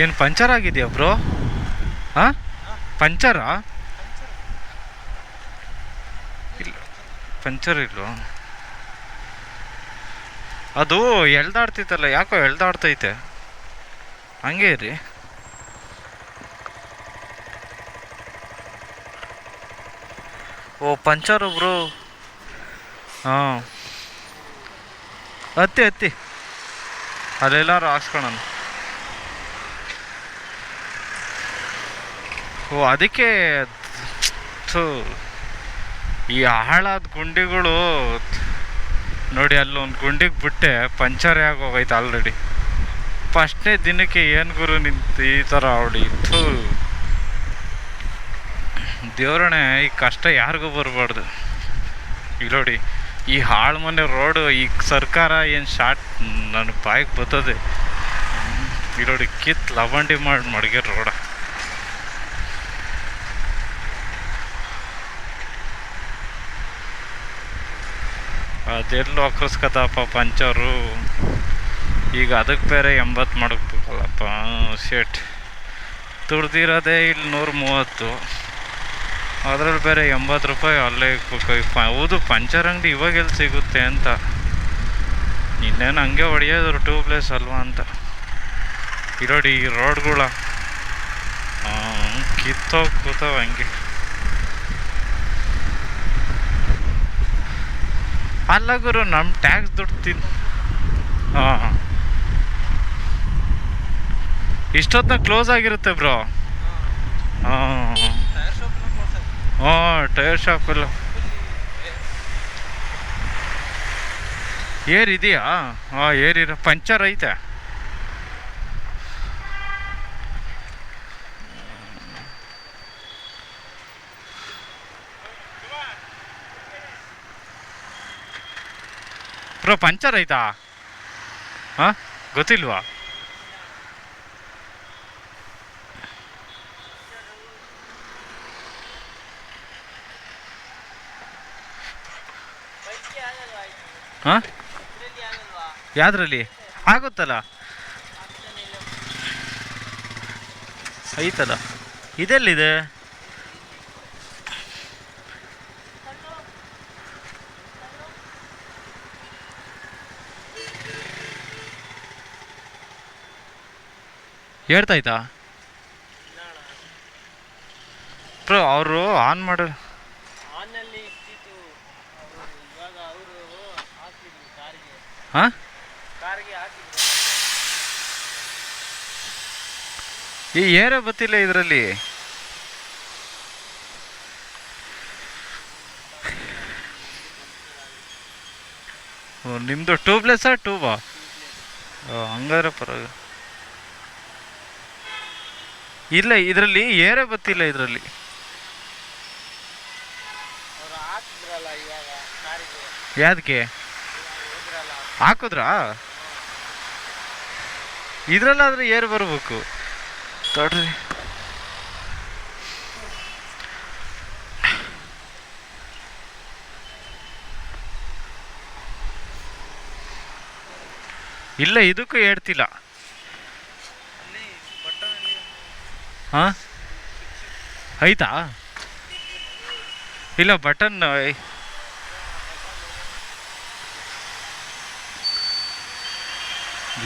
ಏನು ಪಂಚರ್ ಆಗಿದೆಯಾ ಬ್ರೋ? ಹಾಂ, ಪಂಚರಾ? ಇಲ್ಲ, ಪಂಚರ್ ಇಲ್ವಾ? ಅದು ಎಳ್ದಾಡ್ತಿತ್ತಲ್ಲ, ಯಾಕೋ ಎಳ್ದಾಡ್ತೈತೆ. ಹಂಗೆ ರೀ. ಓ ಪಂಚರು ಬ್ರೋ. ಹಾಂ, ಹತ್ತಿ ಹತ್ತಿ ಅಲ್ಲೆಲ್ಲಾರು ಹಾಕ್ಸ್ಕೊಳಣ. ಓ ಅದಕ್ಕೆ. ಥು, ಈ ಹಾಳಾದ ಗುಂಡಿಗಳು ನೋಡಿ, ಅಲ್ಲೊಂದು ಗುಂಡಿಗೆ ಬಿಟ್ಟೆ ಪಂಚರೇ ಆಗೋಗೈತೆ ಆಲ್ರೆಡಿ. ಫಸ್ಟ್ನೇ ದಿನಕ್ಕೆ ಏನು ಗುರು ನಿಂತು ಈ ಥರ ಹೊಡಿ. ಥೂ, ದೇವ್ರಣೆ, ಈ ಕಷ್ಟ ಯಾರಿಗೂ ಬರಬಾರ್ದು. ಈಗ ನೋಡಿ, ಈ ಹಾಳು ಮನೆ ರೋಡು, ಈ ಸರ್ಕಾರ ಏನು ಶಾರ್ಟ್ ನನ್ನ ಬಾಯಿಗೆ ಬರ್ತದೆ. ಈಗ ನೋಡಿ, ಕಿತ್ತು ಲವಂಡಿ ಮಾಡಿ ಮಡಗ್ಯಾರ ರೋಡ. ಅದೆಲ್ಲೂ ಹಾಕಿಸ್ಕತ್ತಪ್ಪ ಪಂಚರು. ಈಗ ಅದಕ್ಕೆ ಬೇರೆ 80 ಮಾಡಬೇಕಲ್ಲಪ್ಪ. ಶೇಟ್, ದುಡ್ದಿರೋದೇ ಇಲ್ಲಿ 130, ಅದರಲ್ಲಿ ಬೇರೆ 80 ರೂಪಾಯಿ ಅಲ್ಲೇ ಇಕ್ಬೇಕು. ಹೌದು, ಪಂಚರ್ ಅಂಗಡಿ ಇವಾಗ ಎಲ್ಲಿ ಸಿಗುತ್ತೆ ಅಂತ. ಇನ್ನೇನು ಹಂಗೆ ಹೊಡೆಯೋದ್ರು ಟ್ಯೂಬ್ಲೆಸ್ ಅಲ್ವಾ ಅಂತ. ಇರೋಡಿ ಈ ರೋಡ್ಗಳ ಕಿತ್ತೋಗಿ ಕೂತಾವ ಹಂಗೆ. ಅಲ್ಲ ಗುರು, ನಮ್ಮ ಟ್ಯಾಕ್ಸ್ ದುಡ್ಡು ಹಾಂ, ಇಷ್ಟೊತ್ತಿನ ಕ್ಲೋಸ್ ಆಗಿರುತ್ತೆ ಬ್ರೋ. ಹಾಂ ಹಾಂ, ಟೈರ್ ಶಾಪ್ ಎಲ್ಲ ಏರಿದೆಯಾ? ಹಾಂ, ಏರಿರ ಪಂಚರ್ ಐತೆ. ಬ್ರೋ ಪಂಚರ್ ಐತಾ? ಹಾಂ, ಗೊತ್ತಿಲ್ವಾ? ಹಾಂ, ಯಾವುದ್ರಲ್ಲಿ ಆಗುತ್ತಲ್ಲ? ಐತಲ್ಲ, ಇದೆಲ್ಲಿದೆ? ಹೇಳ್ತಾಯ್ತಾ ಬ್ರೋ? ಅವರು ಆನ್ ಮಾಡ ಹಾಂ, ಈ ಏರೇ ಗೊತ್ತಿಲ್ಲ ಇದರಲ್ಲಿ. ನಿಮ್ಮದು ಟ್ಯೂಬ್ಲೆಸ್ಸಾ ಟ್ಯೂಬಾ? ಹಂಗಾದ್ರೆ ಪರವಾಗಿಲ್ಲ. ಇಲ್ಲ, ಇದರಲ್ಲಿ ಏರೇ ಗೊತ್ತಿಲ್ಲ ಇದರಲ್ಲಿ. ಯಾದಕ್ಕೆ ಹಾಕಿದ್ರಾ? ಇದ್ರಲ್ಲಾದ್ರೆ ಏರ್ ಬರ್ಬೇಕು. ತಡ್ರಿ, ಇಲ್ಲ ಇದಕ್ಕೂ ಹೇಳ್ತಿಲ್ಲ. ಹಾಂ, ಐತಾ? ಇಲ್ಲ, ಬಟನ್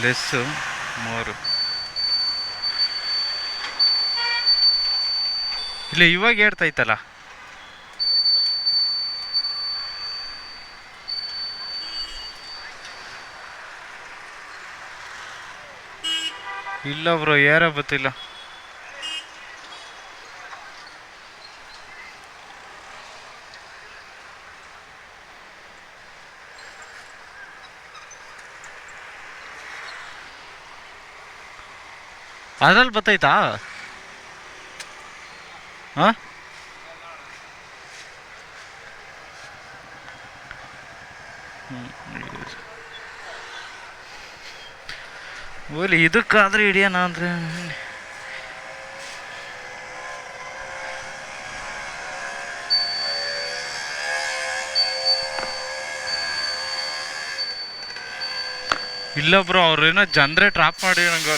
ಲೆಸ್ಸು 3. ಇಲ್ಲ, ಇವಾಗ ಹೇಳ್ತೈತಲ್ಲ. ಇಲ್ಲ ಬ್ರೋ, ಏರ ಗೊತ್ತಿಲ್ಲ. ಅದ್ರಲ್ಲಿ ಬತ್ತೈತಾ? ಹಾಂ, ಓಲಿ ಇದಕ್ಕಾದ್ರೆ ಹಿಡಿಯೋಣ ಅಂದರೆ ಇಲ್ಲ ಬ್ರೋ, ಅವ್ರೇನೋ ಜನ್ರೇಟ್ ಆಫ್ ಮಾಡಿ ನಂಗೆ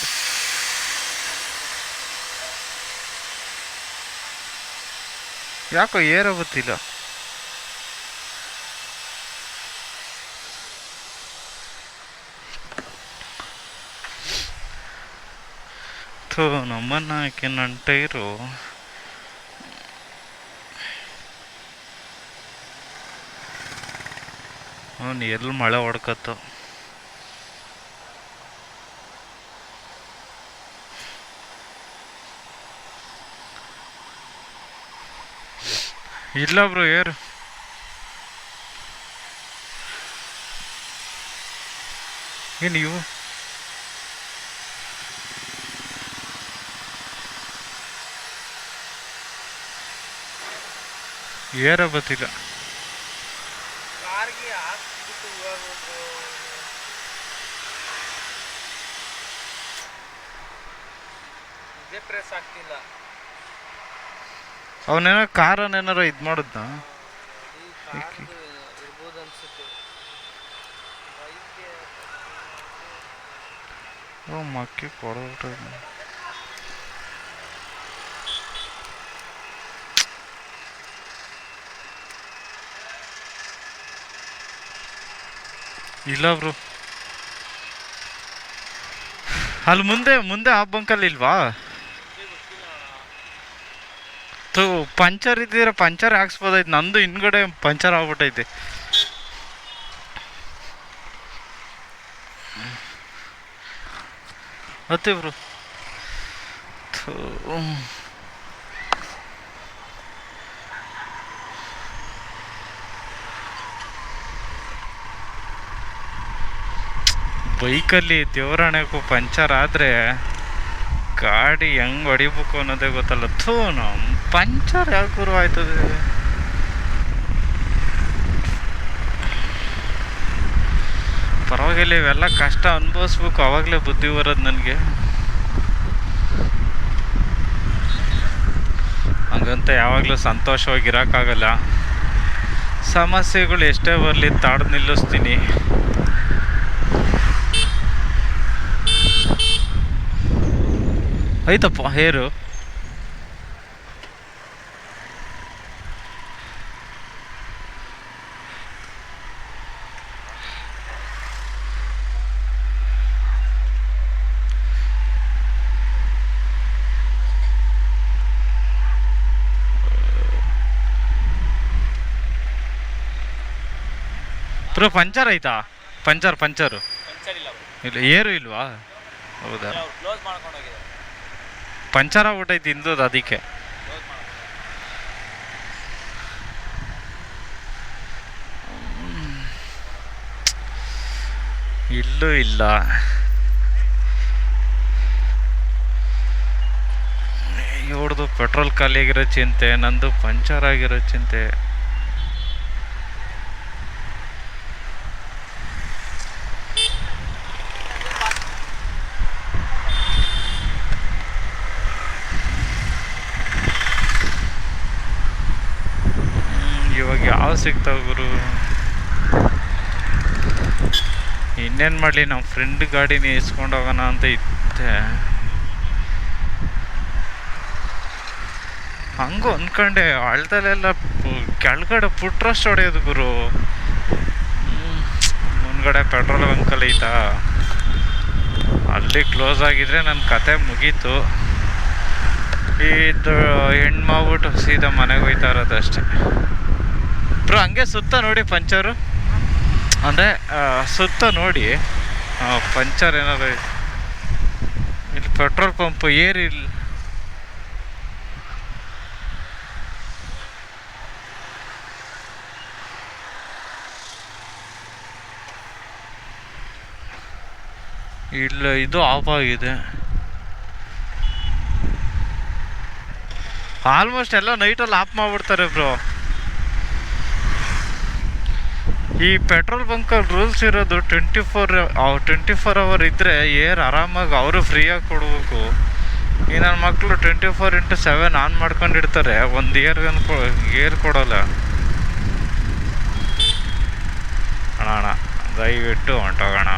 ಯಾಕೋ ಏರ ಗೊತ್ತಿಲ್ಲ. ಥೂ ನಮ್ಮನ್ನ ಆಕೆ ನನ್ನ ಟೈರು ಅವನು ಎಲ್ಲಿ ಮಳೆ ಹೊಡ್ಕತ್ತು. ಇಲ್ಲ ಬ್ರೋ ಏರು ಏನು ಇವು ಏರ ಗೊತ್ತಿಲ್ಲ. ಅವನೇನ ಕಾರನ್ನೇನಾರ ಇದು ಮಾಡಿದ್ನ ಮಕ್ಕಿ ಕೊಡೋಟ ಇಲ್ಲ ಬ್ರೋ. ಅಲ್ಲಿ ಮುಂದೆ ಮುಂದೆ ಆ ಬಂಕಲ್ಲಿ ಇಲ್ವಾ? ತು ಪಂಚರ್ ಇದ್ದೀರ ಪಂಚರ್ ಹಾಕ್ಸ್ಬೋದೈತೆ. ನಂದು ಹಿಂದ್ಗಡೆ ಪಂಚರ್ ಆಗ್ಬಿಟ್ಟೈತೆ. ಹತ್ತಿ ಬ್ರೋ. ಬೈಕಲ್ಲಿ ದೇವರಾಣೆಗೂ ಪಂಚರ್ ಆದರೆ ಗಾಡಿ ಹೆಂಗೆ ಹೊಡಿಬೇಕು ಅನ್ನೋದೇ ಗೊತ್ತಲ್ಲ. ಥೂ ನಮ್ಮ ಪಂಚರ್ ಯಾಕೆ ಗುರು ಆಯ್ತದೆ. ಪರವಾಗಿಲ್ಲ, ಇವೆಲ್ಲ ಕಷ್ಟ ಅನುಭವಿಸ್ಬೇಕು, ಅವಾಗಲೇ ಬುದ್ಧಿ ಬರೋದು ನನಗೆ. ಹಂಗಂತ ಯಾವಾಗಲೂ ಸಂತೋಷವಾಗಿರೋಕ್ಕಾಗಲ್ಲ. ಸಮಸ್ಯೆಗಳು ಎಷ್ಟೇ ಬರಲಿ ತಾಡ್ದು ನಿಲ್ಲಿಸ್ತೀನಿ. ಐತಪ್ಪ ಹೇರು. ಬ್ರೋ ಪಂಚರ್ ಆಯ್ತಾ? ಪಂಚರು ಇಲ್ಲ, ಏರು ಇಲ್ವಾ? ಹೌದಾ, ಪಂಚರ್ ಆಗ್ಬಿಟ್ಟೈತಿ ಇಂದು, ಅದಕ್ಕೆ. ಇಲ್ಲೂ ಇಲ್ಲ. ಇವ್ರದ್ದು ಪೆಟ್ರೋಲ್ ಖಾಲಿ ಆಗಿರೋ ಚಿಂತೆ, ನಂದು ಪಂಚರ್ ಆಗಿರೋ ಚಿಂತೆ. ಇವಾಗ ಯಾವ ಸಿಗ್ತಾವ ಗುರು? ಇನ್ನೇನು ಮಾಡಲಿ, ನಮ್ಮ ಫ್ರೆಂಡ್ ಗಾಡಿನ ಇಸ್ಕೊಂಡು ಹೋಗೋಣ ಅಂತ ಇದ್ದೆ. ಹಂಗೂ ಅಂದ್ಕೊಂಡೆ, ಹಳ್ದಲ್ಲೆಲ್ಲ ಕೆಳಗಡೆ ಪುಟ್ರಷ್ಟು ಹೊಡೆಯೋದು ಗುರು. ಮುಂದ್ಗಡೆ ಪೆಟ್ರೋಲ್ ಬಂಕಲ್ಲಿ ಐತಾ, ಅಲ್ಲಿ ಕ್ಲೋಸ್ ಆಗಿದ್ರೆ ನನ್ನ ಕತೆ ಮುಗೀತು. ಇದು ಹೆಣ್ಣು ಮಾಡ್ಬಿಟ್ಟು ಸೀದಾ ಮನೆಗೆ ಹೋಯ್ತಾ ಇರೋದಷ್ಟೇ. ಬ್ರೋ ಹಂಗೆ ಸುತ್ತ ನೋಡಿ ಪಂಚರು, ಅಂದರೆ ಸುತ್ತ ನೋಡಿ ಪಂಚರ್ ಏನಾದ್ರು. ಇಲ್ಲಿ ಪೆಟ್ರೋಲ್ ಪಂಪ್ ಏರಿಲ್ಲ. ಇಲ್ಲ, ಇದು ಆಫ್ ಆಗಿದೆ. ಆಲ್ಮೋಸ್ಟ್ ಎಲ್ಲ ನೈಟಲ್ಲಿ ಆಫ್ ಮಾಡಿಬಿಡ್ತಾರೆ ಬ್ರೋ. ಈ ಪೆಟ್ರೋಲ್ ಬಂಕಲ್ಲಿ ರೂಲ್ಸ್ ಇರೋದು 24 ಅವರ್ ಇದ್ದರೆ ಏರ್ ಆರಾಮಾಗಿ ಅವರು ಫ್ರೀಯಾಗಿ ಕೊಡಬೇಕು. ಈ ನನ್ನ ಮಕ್ಕಳು 24x7 ಆನ್ ಮಾಡ್ಕೊಂಡಿರ್ತಾರೆ, ಒಂದು ಏರ್ ಕೊಡೋಲ್ಲ. ಅಣ್ಣ ದಯವಿಟ್ಟು ಹೊಂಟೋಗೋಣ.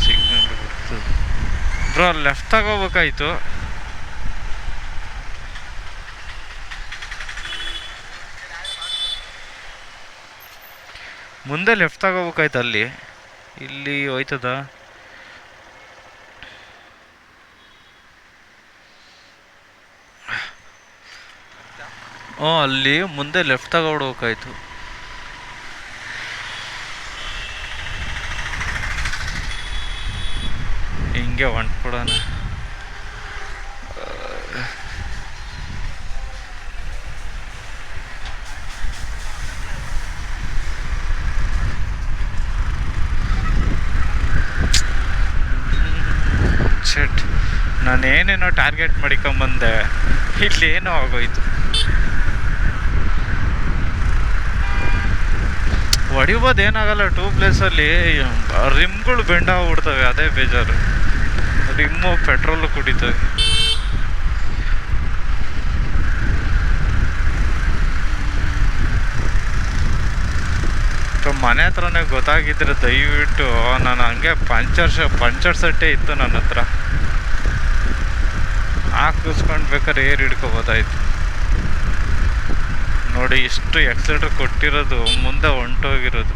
ಸಿಗ್ನಲ್ ಗೊತ್ತು ಬ್ರೋ, ಲೆಫ್ಟ್ ತಗೋಬೇಕಾಯ್ತು. ಮುಂದೆ ಲೆಫ್ಟ್ ತಗೋಬೇಕಾಯ್ತು ಅಲ್ಲಿ. ಇಲ್ಲಿ ಹೋಯ್ತದ? ಹ್ಞೂ, ಅಲ್ಲಿ ಮುಂದೆ ಲೆಫ್ಟ್ ತಗೊಬಿಡ್ಬೇಕಾಯ್ತು. ಹಿಂಗೆ ಹೊಂಟ್ಬಿಡೋಣ. ಶೆಟ್, ನಾನೇನೇನೋ ಟಾರ್ಗೆಟ್ ಮಾಡಿಕೊಂಬಂದೆ, ಇಲ್ಲೇನೋ ಆಗೋಯ್ತು. ಹೊಡಿಬೋದು, ಏನಾಗಲ್ಲ. ಟೂ ಪ್ಲೇಸಲ್ಲಿ ರಿಮ್ಗಳು ಬೆಂಡಾಗ್ಬಿಡ್ತವೆ, ಅದೇ ಬೇಜಾರು. ರಿಮ್ಮು ಪೆಟ್ರೋಲು ಕುಡಿತವೆ. ಮನೆ ಹತ್ರನೇ ಗೊತ್ತಾಗಿದ್ರೆ ದಯವಿಟ್ಟು. ನಾನು ಹಂಗೆ ಪಂಚರ್ ಸೆಟ್ಟೇ ಇತ್ತು ನನ್ನ ಹತ್ರ, ಹಾಕಿಸ್ಕೊಂಡು ಬೇಕಾದ್ರೆ ಏರ್ ಹಿಡ್ಕೊಬೋದಾಯ್ತು. ನೋಡಿ, ಇಷ್ಟು ಎಕ್ಸೆಲ್ಟ್ರ್ ಕೊಟ್ಟಿರೋದು ಮುಂದೆ ಹೊಂಟೋಗಿರೋದು.